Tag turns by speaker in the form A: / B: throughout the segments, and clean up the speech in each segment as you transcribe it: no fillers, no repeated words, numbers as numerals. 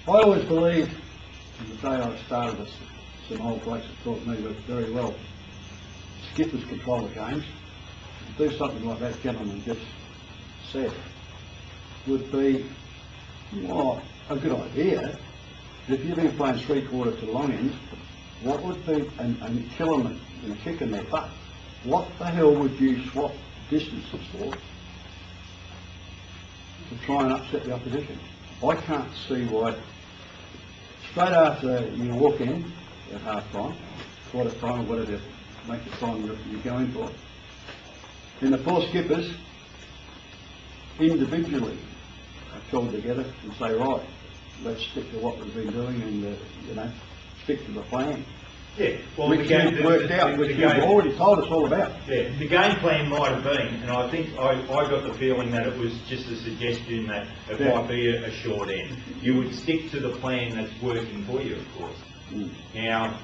A: I always believed, from the day I started this, some old blokes have taught me very well, skippers control the games. To do something like that gentleman just said would be a good idea. If you've been playing 3/4 to long end, what would be, and killing them and kicking their butt, what the hell would you swap distances for to try and upset the opposition? I can't see why. Straight after you walk in at half time, quarter time, or whatever, make the time you're going for, then the four skippers individually are called together and say, right, let's stick to what we've been doing and stick to the plan.
B: Yeah, well,
A: which you've worked out, which you've already told us all about.
B: Yeah, the game plan might have been, and I think I got the feeling that it was just a suggestion that it might be a short end. You would stick to the plan that's working for you, of course. Now,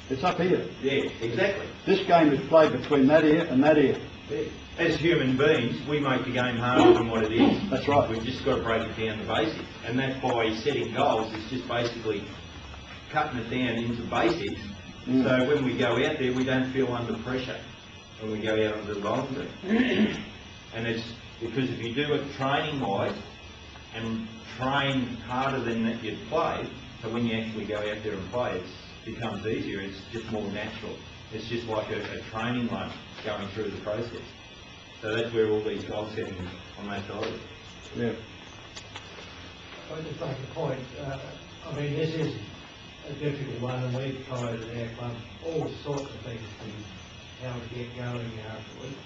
A: it's up here.
B: Yeah, exactly.
A: This game is played between that ear and that ear.
B: Yeah. As human beings, we make the game harder than what it is.
A: That's right.
B: We've just got to break it down to basics, and that's by setting goals. It's just basically cutting it down into basics. So when we go out there, we don't feel under pressure when we go out onto the bowling green. And it's because if you do it training-wise and train harder than that you'd play, so when you actually go out there and play, it becomes easier. It's just more natural. It's just like a training run going through the process. So that's where all these goal settings on that side.
A: Yeah.
C: I just make a point. I mean, this is a difficult one, and we've tried at our club all sorts of things to how to get going afterwards.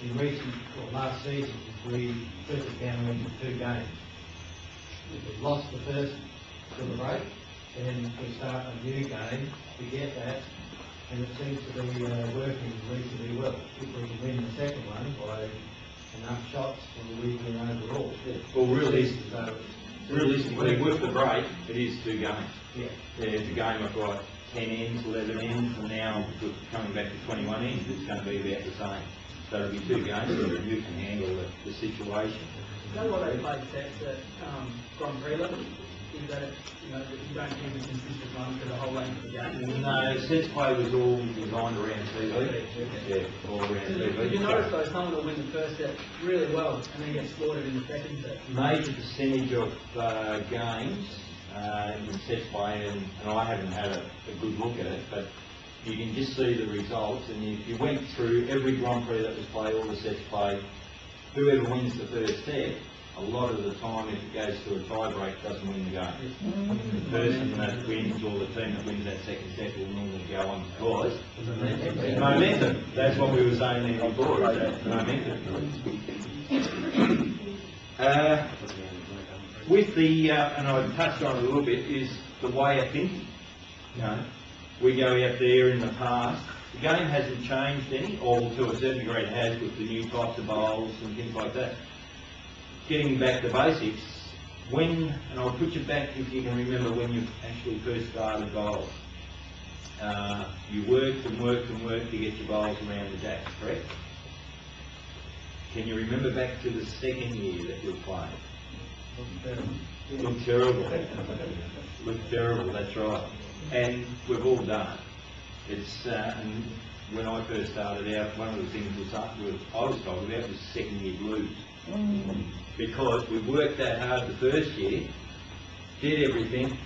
C: In last season, we split it down into 2 games. We lost the first to the break, and we start a new game to get that, and it seems to be working reasonably well. If we can win the second one by enough shots, we'll win overall.
B: Well, realistically, with the break, it is 2 games.
C: Yeah.
B: There's a game of like 10 ends, 11 ends, and now we're coming back to 21 ends. It's going to be about the same. So it'll be 2 games where you can handle the situation.
D: Is that why they play sets at Grand Prix level? Is that that you don't keep a consistent run for the whole length of the game?
B: No, sets play was all designed around TV. Yeah, all around TV.
D: Did you notice though, someone will win the first set really well and then get slaughtered in the second set?
B: Major percentage of games in sets play, and I haven't had a good look at it, but you can just see the results, and if you went through every Grand Prix that was played, all the sets played, whoever wins the first set, a lot of the time, if it goes to a tie-break, doesn't win the game. The person that wins, or the team that wins that second set, will normally go on because momentum. That's what we were saying there before, is that momentum. With the, and I touched on it a little bit, is the way of thinking. We go out there in the past, the game hasn't changed any, or to a certain degree it has with the new types of bowls and things like that. Getting back to basics, and I'll put you back if you can remember when you actually first started bowls. You worked and worked and worked to get your bowls around the deck, correct? Can you remember back to the second year that you were playing? Looked terrible. Looked terrible, that's right. And we've all done it. It's, and when I first started out, one of the things I was told about was second year blues. Because we worked that hard the first year, did everything.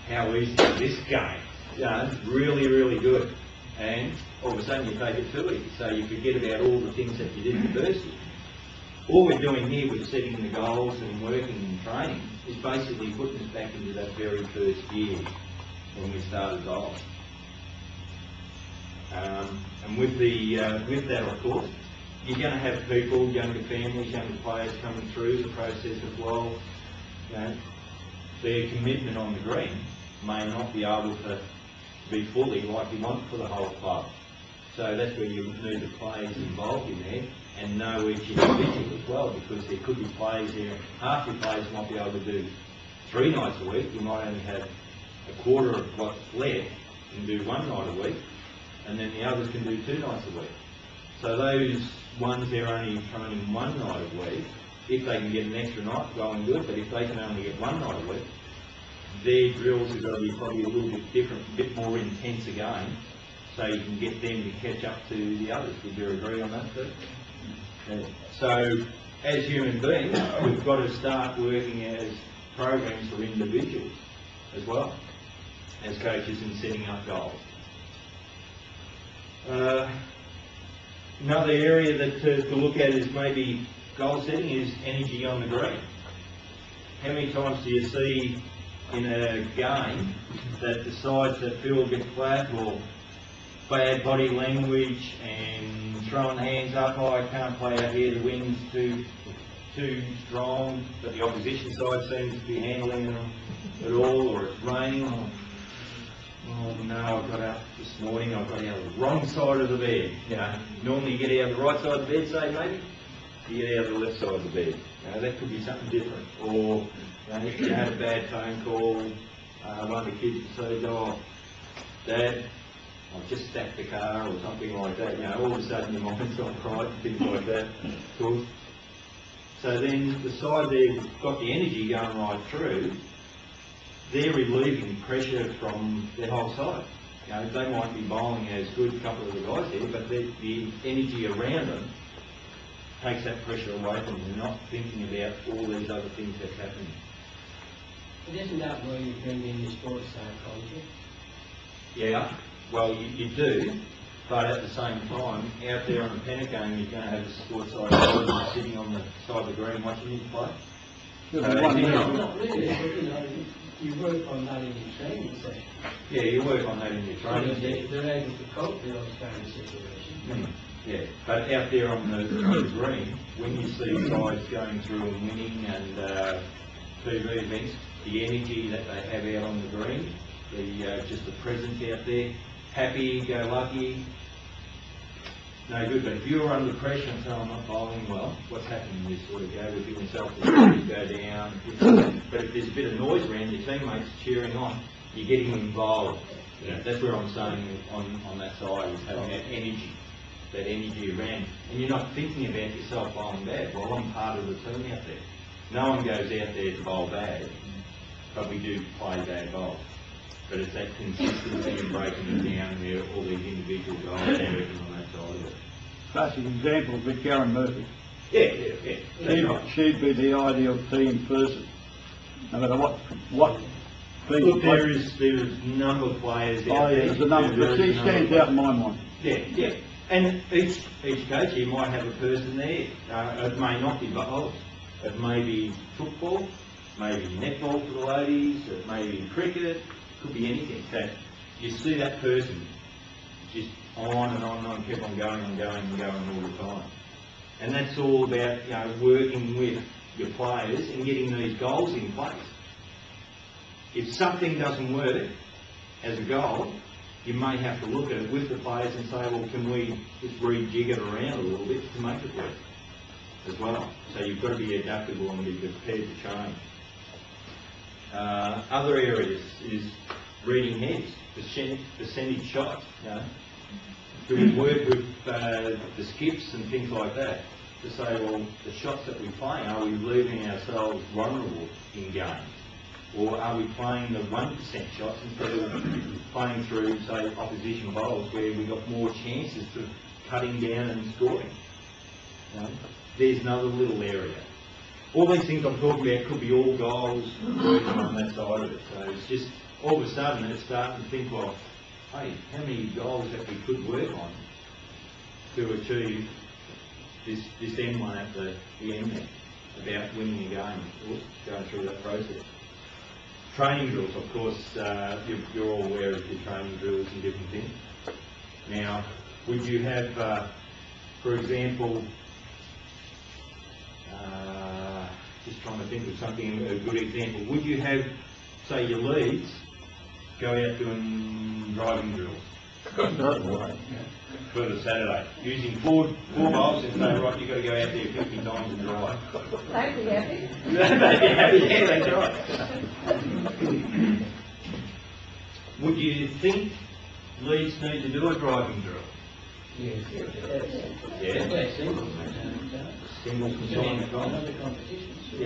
B: How easy is this game? It's really, really good. And all of a sudden you take it too easy, so you forget about all the things that you did the first year. All we're doing here with setting the goals and working and training is basically putting us back into that very first year when we started bowling. And with that, of course, you're going to have people, younger families, younger players coming through the process as well. Their commitment on the green may not be able to be fully like you want for the whole club. So that's where you need the players involved in there and know each individual as well, because there could be players there. Half your players might be able to do 3 nights a week. You might only have a quarter of what's left and do 1 night a week, and then the others can do 2 nights a week. So those ones they're only training 1 night a week if they can get an extra night, well and good, but if they can only get one night a week, their drills are going to be probably a little bit different, a bit more intense again, so you can get them to catch up to the others. Would you agree on that too? Yeah. So, as human beings, we've got to start working as programs for individuals as well, as coaches, in setting up goals. Another area that to look at is maybe goal setting is energy on the green. How many times do you see in a game that the sides that feel a bit flat or bad body language and throwing hands up, oh, I can't play out here, the wind's too strong, but the opposition side seems to be handling them at all, or it's raining, oh no, I got out this morning, I got out of the wrong side of the bed. You know, normally you get out of the right side of the bed, say maybe, you get out of the left side of the bed. You know, that could be something different. Or you know, if you had a bad phone call, one of the kids would say, oh, Dad, I've just stacked the car, or something like that. You know, all of a sudden your mind's not right, and things like that. Cool. So then the side they've got the energy going right through, they're relieving pressure from their whole side. You know, they might be bowling as good, a couple of the guys here, but the energy around them takes that pressure away from them. They're not thinking about all these other things that's happening.
C: But isn't that where you bring in your sports psychology?
B: Yeah, well you do, but at the same time, out there on the panic game, you're going to have the sports psychologist sitting on the side of the green watching you play.
C: Not really, but you know, you work on that in your training session.
B: Yeah, you work on that in your training session.
C: They're able to cope with those kind of situations.
B: Yeah, but out there on the green, when you see sides going through and winning and TV events, the energy that they have out on the green, just the presence out there, happy, go lucky, no good. But if you're under pressure and say, I'm not bowling well, what's happening? You sort of go within yourself, you go down. But if there's a bit of noise around, your teammates cheering on, you're getting involved. Yeah. That's where I'm saying on that side is having that energy around. And you're not thinking about yourself bowling bad. Well, I'm part of the team out there. No one goes out there to bowl bad, but we do play bad bowls. But it's that consistency and breaking it down where all these individual goals are working on that side of it.
A: Classic example would be Karen Murphy.
B: Yeah.
A: She'd be the ideal team person, no matter what team.
B: Look, there is a number of players out there.
A: There's a number, but she stands out in my mind.
B: Yeah. And each coach here might have a person there. It may not be bowls. It may be football, maybe netball for the ladies, it may be cricket. Could be anything. That you see that person just on and on, keep on going all the time. And that's all about, you know, working with your players and getting these goals in place. If something doesn't work as a goal, you may have to look at it with the players and say, well, can we just rejig it around a little bit to make it work as well. So you've got to be adaptable and be prepared to change. Other areas is reading heads, percentage shots. You know. Do we work with the skips and things like that to say, well, the shots that we play, are we leaving ourselves vulnerable in games? Or are we playing the 1% shots instead of playing through, say, opposition bowls where we've got more chances of cutting down and scoring? You know. There's another little area. All these things I'm talking about could be all goals working on that side of it. So it's just, all of a sudden it's starting to think, well, hey, how many goals that we could work on to achieve this end one at the end there, about winning a game, or going through that process. Training drills, of course, you're all aware of your training drills and different things. Now, would you have, for example, just trying to think of something, a good example. Would you have, say, your leads go out doing driving drills for the Saturday, using four bowls and say, right, you've got to go out there 50 times and drive?
E: They'd be happy.
B: They'd be happy, yeah, that's right. Would you think leads need to do a driving drill?
C: Yes.
B: Yeah.
E: They're singles,
B: Single consignment,
E: Other competitions.
B: Yeah.